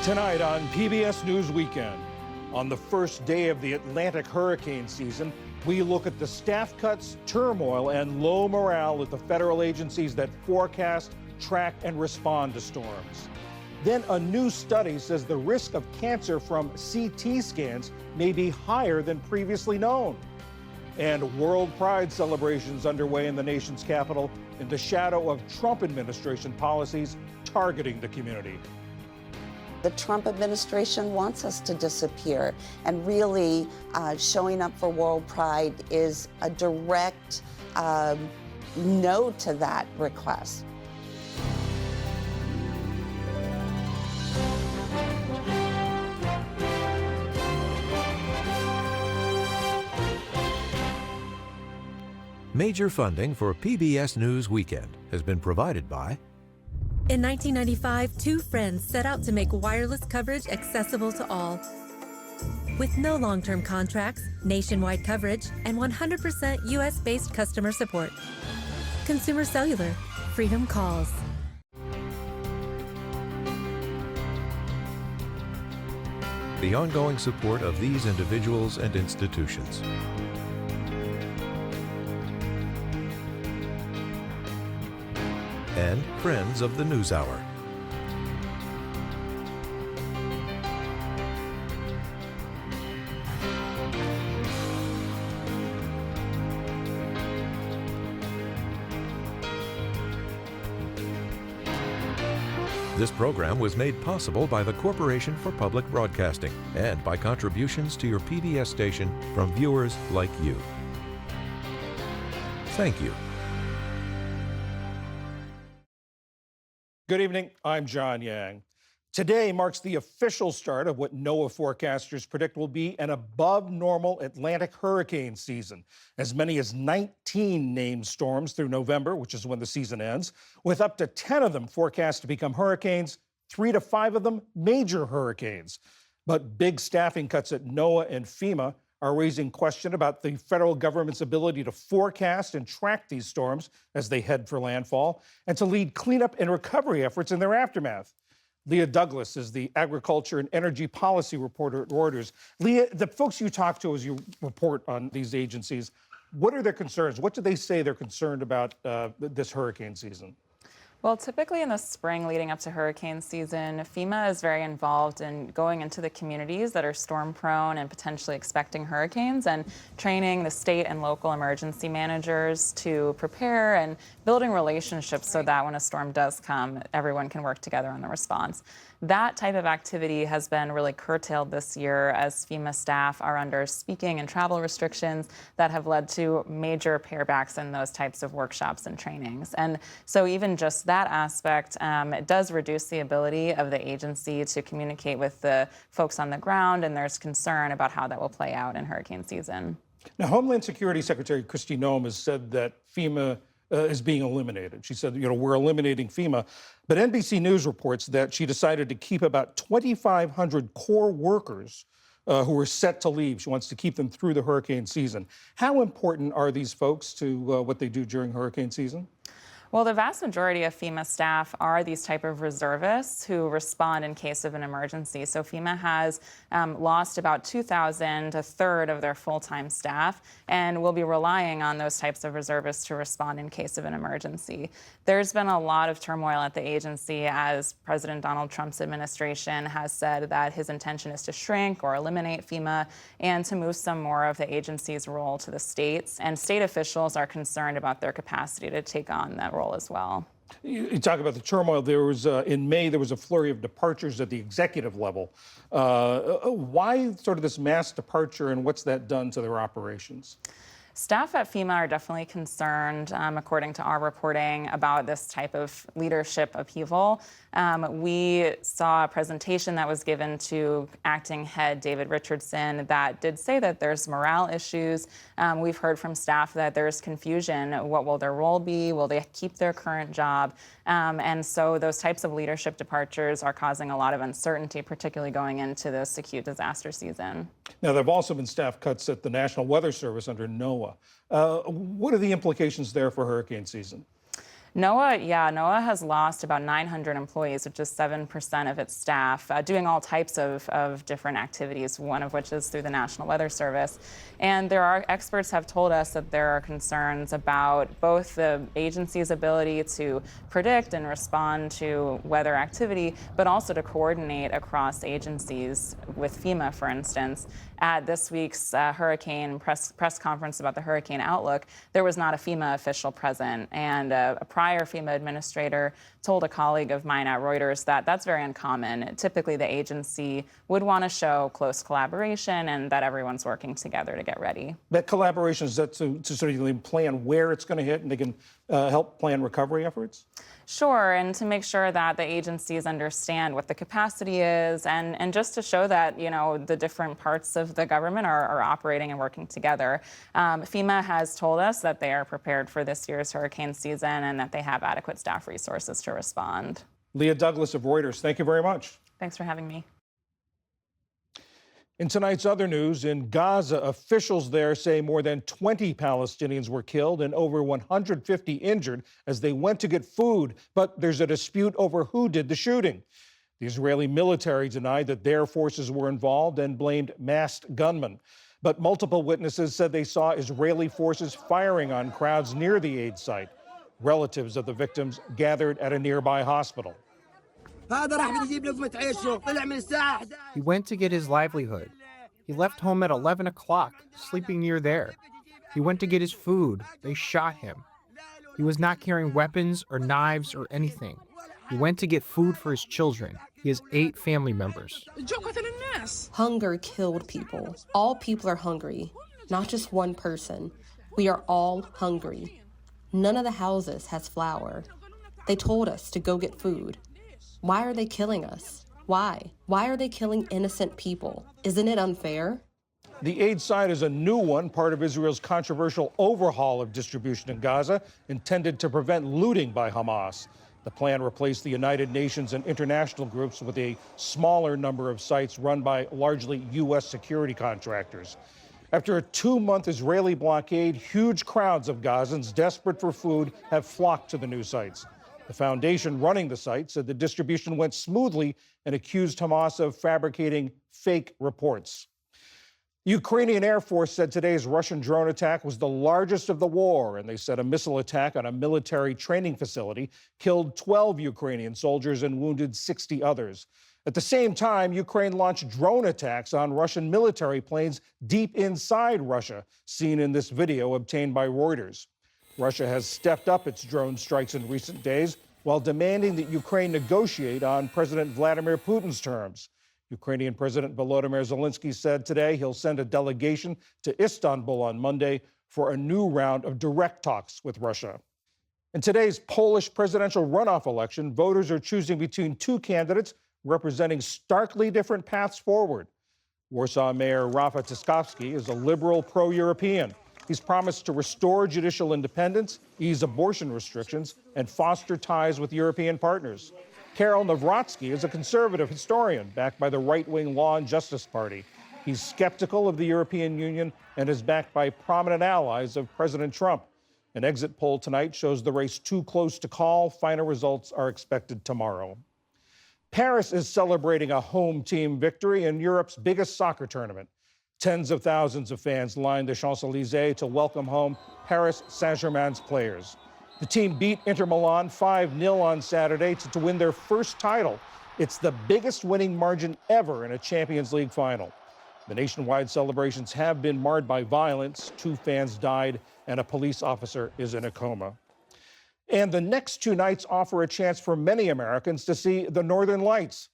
Tonight on PBS News Weekend, on the first day of the Atlantic hurricane season, we look at the staff cuts, turmoil, and low morale at the federal agencies that forecast, track, and respond to storms. Then a new study says the risk of cancer from CT scans may be higher than previously known. And World Pride celebrations underway in the nation's capital in the shadow of Trump administration policies targeting the community. The Trump administration wants us to disappear, and really showing up for World Pride is a direct no to that request. Major funding for PBS News Weekend has been provided by... In 1995, two friends set out to make wireless coverage accessible to all. With no long-term contracts, nationwide coverage, and 100% U.S.-based customer support. Consumer Cellular. Freedom calls. The ongoing support of these individuals and institutions. And friends of the NewsHour. This program was made possible by the Corporation for Public Broadcasting and by contributions to your PBS station from viewers like you. Thank you. Good evening, I'm John Yang. Today marks the official start of what NOAA forecasters predict will be an above normal Atlantic hurricane season. As many as 19 named storms through November, which is when the season ends, with up to 10 of them forecast to become hurricanes, 3 to 5 of them major hurricanes. But big staffing cuts at NOAA and FEMA are raising question about the federal government's ability to forecast and track these storms as they head for landfall and to lead cleanup and recovery efforts in their aftermath. Leah Douglas is the agriculture and energy policy reporter at Reuters. Leah, the folks you talk to as you report on these agencies, what are their concerns? What do they say they're concerned about this hurricane season? Well, typically in the spring leading up to hurricane season, FEMA is very involved in going into the communities that are storm prone and potentially expecting hurricanes and training the state and local emergency managers to prepare and building relationships so that when a storm does come, everyone can work together on the response. That type of activity has been really curtailed this year as FEMA staff are under speaking and travel restrictions that have led to major parebacks in those types of workshops and trainings. And so even just that aspect, it does reduce the ability of the agency to communicate with the folks on the ground, and there's concern about how that will play out in hurricane season. Now, Homeland Security Secretary Kristi Noem has said that FEMA is being eliminated. She said, we're eliminating FEMA. But NBC News reports that she decided to keep about 2,500 core workers who were set to leave. She wants to keep them through the hurricane season. How important are these folks to what they do during hurricane season? Well, the vast majority of FEMA staff are these type of reservists who respond in case of an emergency. So FEMA has lost about 2,000, a third of their full-time staff, and will be relying on those types of reservists to respond in case of an emergency. There's been a lot of turmoil at the agency as President Donald Trump's administration has said that his intention is to shrink or eliminate FEMA and to move some more of the agency's role to the states. And state officials are concerned about their capacity to take on that role as well. You talk about the turmoil. There was in May, there was a flurry of departures at the executive level. Why sort of this mass departure, and what's that done to their operations? Staff at FEMA are definitely concerned, according to our reporting, about this type of leadership upheaval. We saw a presentation that was given to acting head David Richardson that did say that there's morale issues. We've heard from staff that there's confusion. What will their role be? Will they keep their current job? And so those types of leadership departures are causing a lot of uncertainty, particularly going into this acute disaster season. Now, there have also been staff cuts at the National Weather Service under NOAA. What are the implications there for hurricane season? NOAA has lost about 900 employees, which is 7% of its staff, doing all types of different activities, one of which is through the National Weather Service. And experts have told us that there are concerns about both the agency's ability to predict and respond to weather activity, but also to coordinate across agencies with FEMA, for instance. At this week's hurricane press conference about the hurricane outlook, there was not a FEMA official present, and a prior FEMA administrator told a colleague of mine at Reuters that that's very uncommon. Typically, the agency would want to show close collaboration and that everyone's working together to get ready. That collaboration is that to sort of plan where it's going to hit, and they can help plan recovery efforts? Sure, and to make sure that the agencies understand what the capacity is, and just to show that, you know, the different parts of the government are operating and working together. FEMA has told us that they are prepared for this year's hurricane season and that they have adequate staff resources to respond. Leah Douglas of Reuters, thank you very much. Thanks for having me. In tonight's other news, in Gaza, officials there say more than 20 Palestinians were killed and over 150 injured as they went to get food. But there's a dispute over who did the shooting. The Israeli military denied that their forces were involved and blamed masked gunmen. But multiple witnesses said they saw Israeli forces firing on crowds near the aid site. Relatives of the victims gathered at a nearby hospital. He went to get his livelihood. He left home at 11 o'clock, sleeping near there. He went to get his food. They shot him. He was not carrying weapons or knives or anything. He went to get food for his children. He has 8 family members. Hunger killed people. All people are hungry, not just one person. We are all hungry. None of the houses has flour. They told us to go get food. Why are they killing us? Why? Why are they killing innocent people? Isn't it unfair? The aid side is a new one, part of Israel's controversial overhaul of distribution in Gaza, intended to prevent looting by Hamas. The plan replaced the United Nations and international groups with a smaller number of sites run by largely U.S. security contractors. After a 2-month Israeli blockade, huge crowds of Gazans desperate for food have flocked to the new sites. The foundation running the site said the distribution went smoothly and accused Hamas of fabricating fake reports. The Ukrainian Air Force said today's Russian drone attack was the largest of the war, and they said a missile attack on a military training facility killed 12 Ukrainian soldiers and wounded 60 others. At the same time, Ukraine launched drone attacks on Russian military planes deep inside Russia, seen in this video obtained by Reuters. Russia has stepped up its drone strikes in recent days while demanding that Ukraine negotiate on President Vladimir Putin's terms. Ukrainian President Volodymyr Zelensky said today he'll send a delegation to Istanbul on Monday for a new round of direct talks with Russia. In today's Polish presidential runoff election, voters are choosing between 2 candidates representing starkly different paths forward. Warsaw Mayor Rafał Trzaskowski is a liberal pro-European. He's promised to restore judicial independence, ease abortion restrictions, and foster ties with European partners. Karol Nawrocki is a conservative historian backed by the right-wing Law and Justice Party. He's skeptical of the European Union and is backed by prominent allies of President Trump. An exit poll tonight shows the race too close to call. Final results are expected tomorrow. Paris is celebrating a home team victory in Europe's biggest soccer tournament. Tens of thousands of fans lined the Champs-Élysées to welcome home Paris Saint-Germain's players. The team beat Inter Milan 5-0 on Saturday to win their first title. It's the biggest winning margin ever in a Champions League final. The nationwide celebrations have been marred by violence. 2 fans died, and a police officer is in a coma. And the next 2 nights offer a chance for many Americans to see the Northern Lights.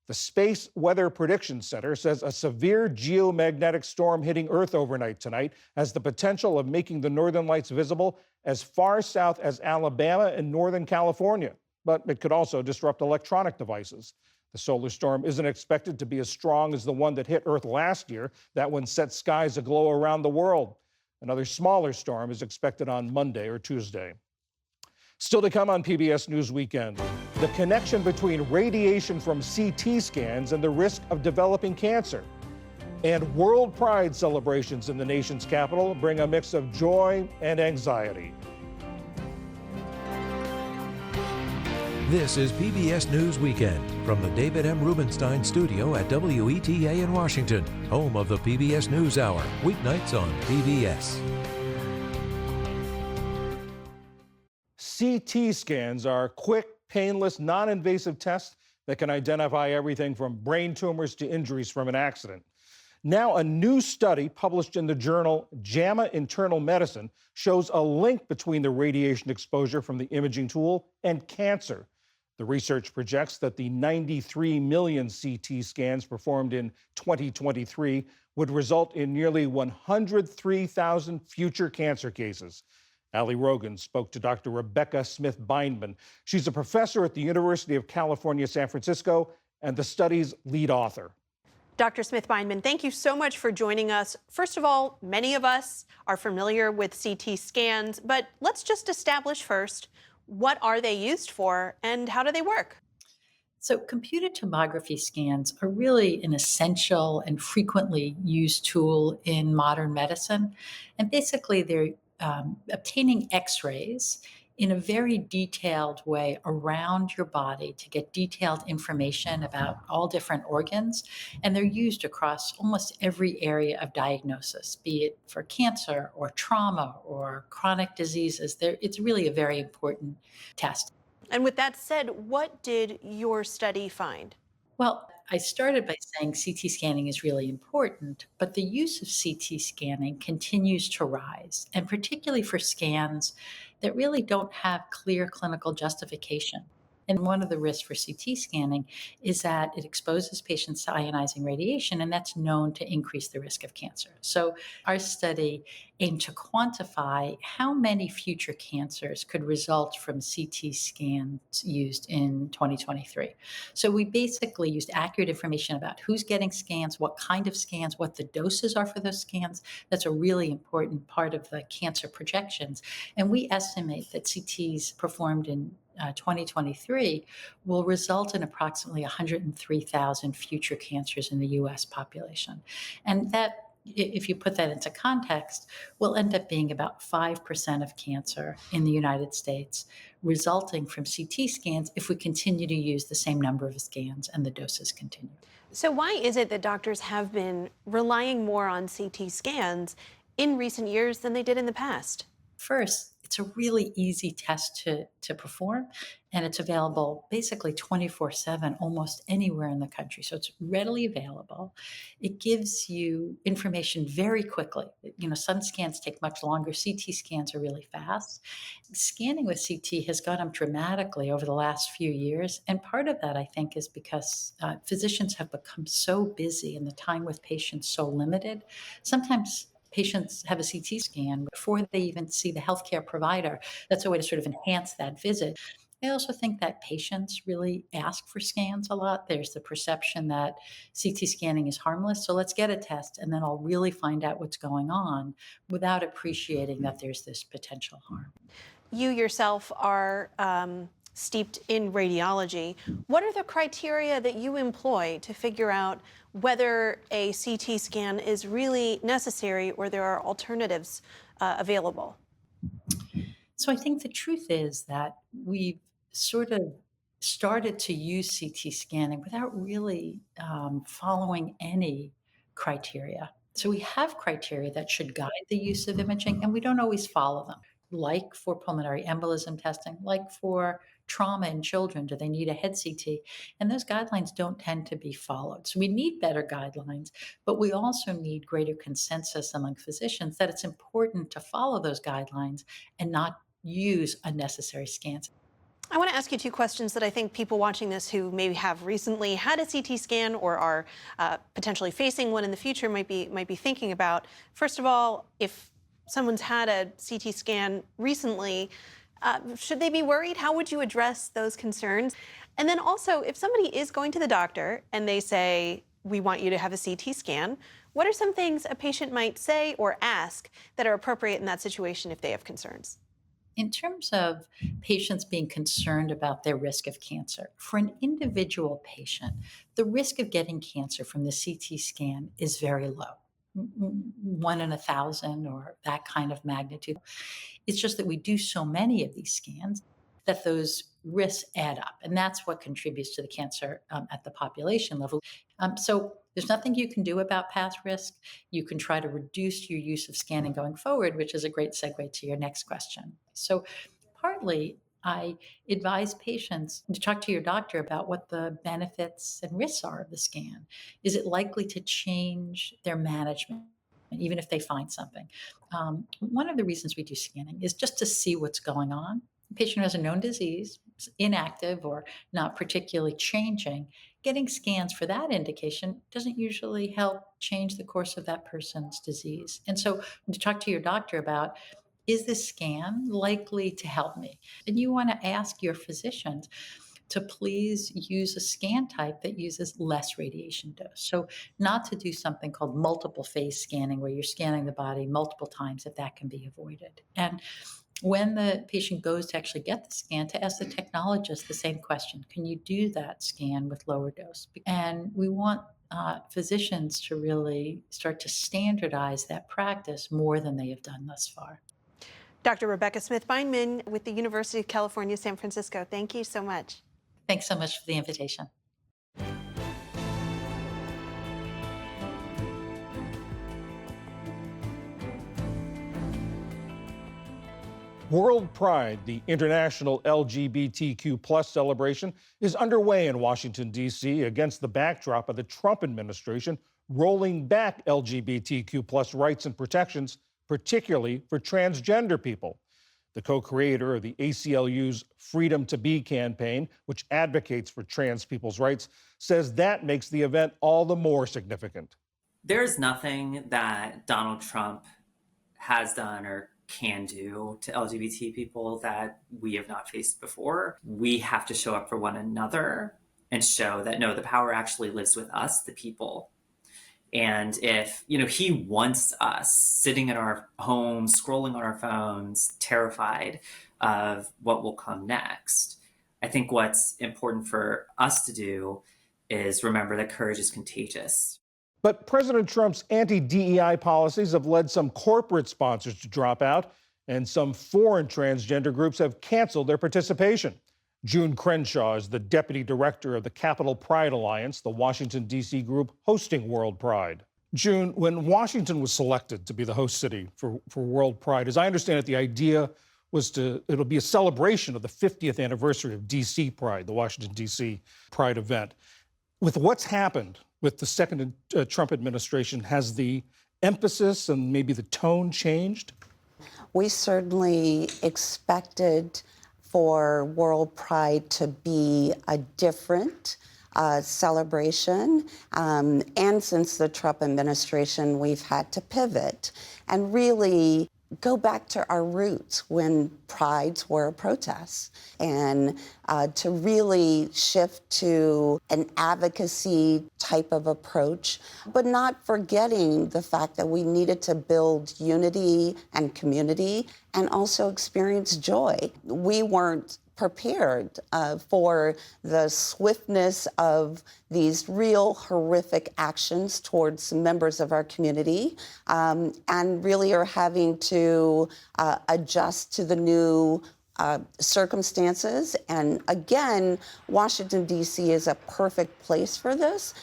The Space Weather Prediction Center says a severe geomagnetic storm hitting Earth overnight tonight has the potential of making the Northern Lights visible as far south as Alabama and Northern California. But it could also disrupt electronic devices. The solar storm isn't expected to be as strong as the one that hit Earth last year. That one set skies aglow around the world. Another smaller storm is expected on Monday or Tuesday. Still to come on PBS News Weekend, the connection between radiation from CT scans and the risk of developing cancer. And World Pride celebrations in the nation's capital bring a mix of joy and anxiety. This is PBS News Weekend from the David M. Rubenstein studio at WETA in Washington, home of the PBS NewsHour, weeknights on PBS. CT scans are quick, painless, non-invasive tests that can identify everything from brain tumors to injuries from an accident. Now, a new study published in the journal JAMA Internal Medicine shows a link between the radiation exposure from the imaging tool and cancer. The research projects that the 93 million CT scans performed in 2023 would result in nearly 103,000 future cancer cases. Ali Rogan spoke to Dr. Rebecca Smith-Bindman. She's a professor at the University of California, San Francisco, and the study's lead author. Dr. Smith-Bindman, thank you so much for joining us. First of all, many of us are familiar with CT scans, but let's just establish first, what are they used for and how do they work? So computed tomography scans are really an essential and frequently used tool in modern medicine. And basically they're obtaining X-rays in a very detailed way around your body to get detailed information about all different organs. And they're used across almost every area of diagnosis, be it for cancer or trauma or chronic diseases. It's really a very important test. And with that said, what did your study find? Well, I started by saying CT scanning is really important, but the use of CT scanning continues to rise, and particularly for scans that really don't have clear clinical justification. And one of the risks for CT scanning is that it exposes patients to ionizing radiation, and that's known to increase the risk of cancer. So our study aimed to quantify how many future cancers could result from CT scans used in 2023. So we basically used accurate information about who's getting scans, what kind of scans, what the doses are for those scans. That's a really important part of the cancer projections. And we estimate that CTs performed in 2023 will result in approximately 103,000 future cancers in the US population. And that, if you put that into context, will end up being about 5% of cancer in the United States, resulting from CT scans if we continue to use the same number of scans and the doses continue. So why is it that doctors have been relying more on CT scans in recent years than they did in the past? First, it's a really easy test to perform, and it's available basically 24/7 almost anywhere in the country. So it's readily available. It gives you information very quickly. Some scans take much longer. CT scans are really fast. Scanning with CT has gone up dramatically over the last few years, and part of that, I think, is because physicians have become so busy and the time with patients so limited. Sometimes patients have a CT scan before they even see the healthcare provider. That's a way to sort of enhance that visit. I also think that patients really ask for scans a lot. There's the perception that CT scanning is harmless, so let's get a test and then I'll really find out what's going on without appreciating that there's this potential harm. You yourself are steeped in radiology. What are the criteria that you employ to figure out whether a CT scan is really necessary or there are alternatives available? So I think the truth is that we've sort of started to use CT scanning without really following any criteria. So we have criteria that should guide the use of imaging, and we don't always follow them, like for pulmonary embolism testing, like for trauma in children. Do they need a head CT? And those guidelines don't tend to be followed. So we need better guidelines, but we also need greater consensus among physicians that it's important to follow those guidelines and not use unnecessary scans. I want to ask you two questions that I think people watching this who maybe have recently had a CT scan or are potentially facing one in the future might be thinking about. First of all, if someone's had a CT scan recently, should they be worried? How would you address those concerns? And then also, if somebody is going to the doctor and they say, we want you to have a CT scan, what are some things a patient might say or ask that are appropriate in that situation if they have concerns? In terms of patients being concerned about their risk of cancer, for an individual patient, the risk of getting cancer from the CT scan is very low. 1 in 1,000 or that kind of magnitude. It's just that we do so many of these scans that those risks add up, and that's what contributes to the cancer at the population level. So there's nothing you can do about past risk. You can try to reduce your use of scanning going forward, which is a great segue to your next question. So partly, I advise patients to talk to your doctor about what the benefits and risks are of the scan. Is it likely to change their management, even if they find something? One of the reasons we do scanning is just to see what's going on. The patient who has a known disease, is inactive or not particularly changing, getting scans for that indication doesn't usually help change the course of that person's disease. And so to talk to your doctor about, is this scan likely to help me? And you want to ask your physicians to please use a scan type that uses less radiation dose. So not to do something called multiple phase scanning, where you're scanning the body multiple times, if that can be avoided. And when the patient goes to actually get the scan, to ask the technologist the same question: can you do that scan with lower dose? And we want physicians to really start to standardize that practice more than they have done thus far. Dr. Rebecca Smith-Beinman with the University of California, San Francisco. Thank you so much. Thanks so much for the invitation. World Pride, the international LGBTQ+ celebration, is underway in Washington, D.C. against the backdrop of the Trump administration rolling back LGBTQ+ rights and protections, particularly for transgender people. The co-creator of the ACLU's Freedom to Be campaign, which advocates for trans people's rights, says that makes the event all the more significant. There's nothing that Donald Trump has done or can do to LGBT people that we have not faced before. We have to show up for one another and show that, no, the power actually lives with us, the people. And if, he wants us sitting in our homes, scrolling on our phones, terrified of what will come next, I think what's important for us to do is remember that courage is contagious. But President Trump's anti-DEI policies have led some corporate sponsors to drop out, and some foreign transgender groups have canceled their participation. June Crenshaw is the deputy director of the Capital Pride Alliance, the Washington, D.C. group hosting World Pride. June, when Washington was selected to be the host city for World Pride, as I understand it, the idea was it'll be a celebration of the 50th anniversary of D.C. Pride, the Washington, D.C. Pride event. With what's happened with the second Trump administration, has the emphasis and maybe the tone changed? We certainly expected for World Pride to be a different celebration. And since the Trump administration, we've had to pivot and really go back to our roots when prides were protests, and to really shift to an advocacy type of approach, but not forgetting the fact that we needed to build unity and community and also experience joy. We weren't prepared for the swiftness of these real horrific actions towards members of our community, and really are having to adjust to the new circumstances. And again, Washington, D.C. is a perfect place for this,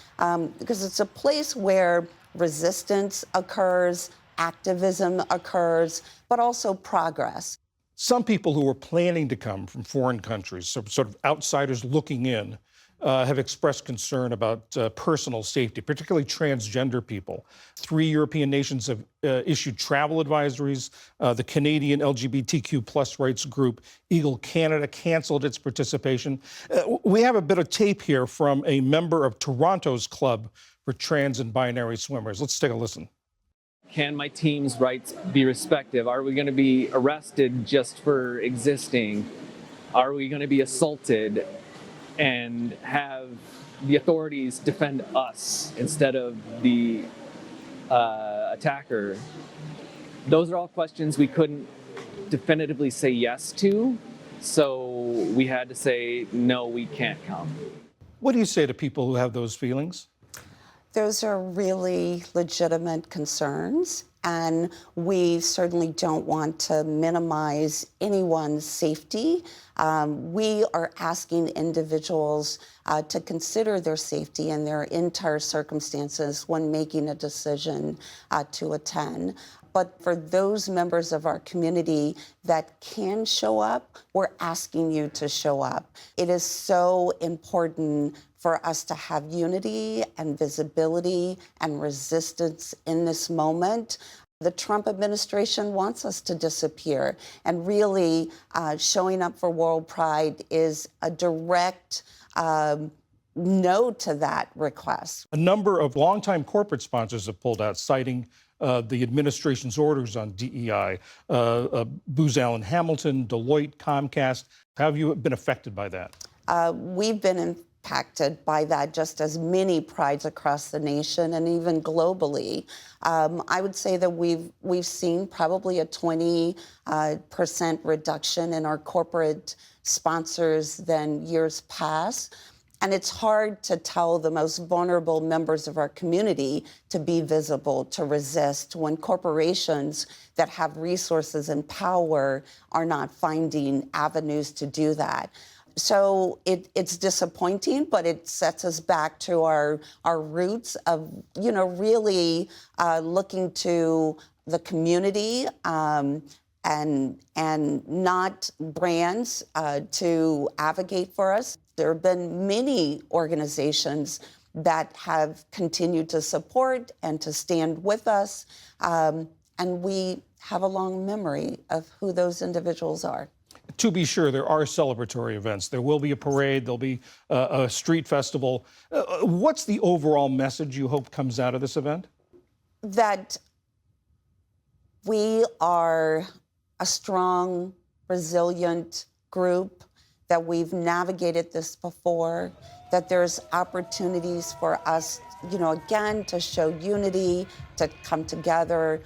because it's a place where resistance occurs, activism occurs, but also progress. Some people who were planning to come from foreign countries, sort of outsiders looking in, have expressed concern about personal safety, particularly transgender people. 3 European nations have issued travel advisories. The Canadian LGBTQ+ rights group Eagle Canada canceled its participation. We have a bit of tape here from a member of Toronto's Club for Trans and Binary Swimmers. Let's take a listen. Can my team's rights be respected? Are we going to be arrested just for existing? Are we going to be assaulted and have the authorities defend us instead of the attacker? Those are all questions we couldn't definitively say yes to, so we had to say, no, we can't come. What do you say to people who have those feelings? Those are really legitimate concerns, And we certainly don't want to minimize anyone's safety. We are asking individuals to consider their safety and their entire circumstances when making a decision to attend. But for those members of our community that can show up, we're asking you to show up. It is so important for us to have unity and visibility and resistance in this moment. The Trump administration wants us to disappear, and really showing up for World Pride is a direct no to that request. A number of longtime corporate sponsors have pulled out, citing the administration's orders on DEI. Booz Allen Hamilton, Deloitte, Comcast. How have you been affected by that? We've been impacted by that, just as many prides across the nation and even globally. I would say that we've seen probably a 20% reduction in our corporate sponsors than years past. And it's hard to tell the most vulnerable members of our community to be visible, to resist, when corporations that have resources and power are not finding avenues to do that. So it's disappointing, but it sets us back to our roots of, really looking to the community and not brands to advocate for us. There have been many organizations that have continued to support and to stand with us, and we have a long memory of who those individuals are. To be sure, there are celebratory events. There will be a parade. There'll be a street festival. What's the overall message you hope comes out of this event? That we are a strong, resilient group, that we've navigated this before, that there's opportunities for us, again, to show unity, to come together,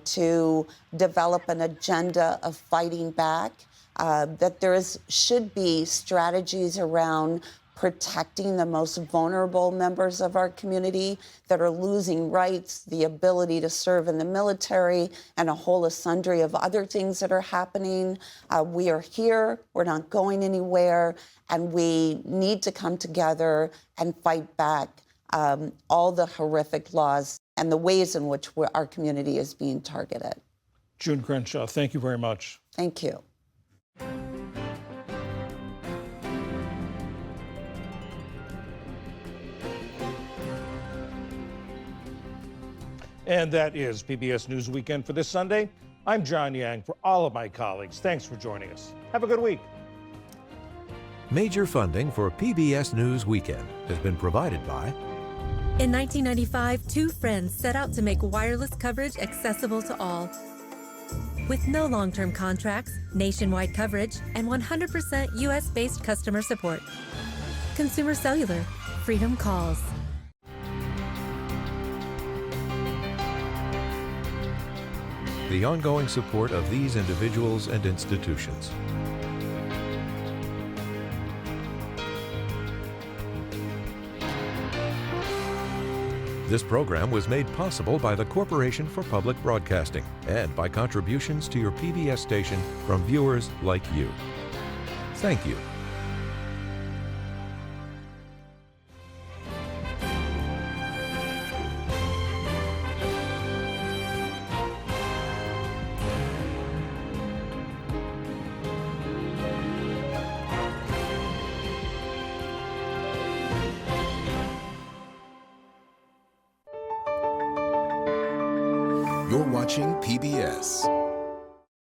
to develop an agenda of fighting back, that should be strategies around protecting the most vulnerable members of our community that are losing rights, the ability to serve in the military, and a whole sundry of other things that are happening. We are here, we're not going anywhere, and we need to come together and fight back all the horrific laws and the ways in which our community is being targeted. June Crenshaw, thank you very much. Thank you. And that is PBS News Weekend for this Sunday. I'm John Yang. For all of my colleagues, thanks for joining us. Have a good week. Major funding for PBS News Weekend has been provided by... In 1995, two friends set out to make wireless coverage accessible to all. With no long-term contracts, nationwide coverage, and 100% U.S.-based customer support. Consumer Cellular. Freedom calls. The ongoing support of these individuals and institutions. This program was made possible by the Corporation for Public Broadcasting and by contributions to your PBS station from viewers like you. Thank you. You're watching PBS.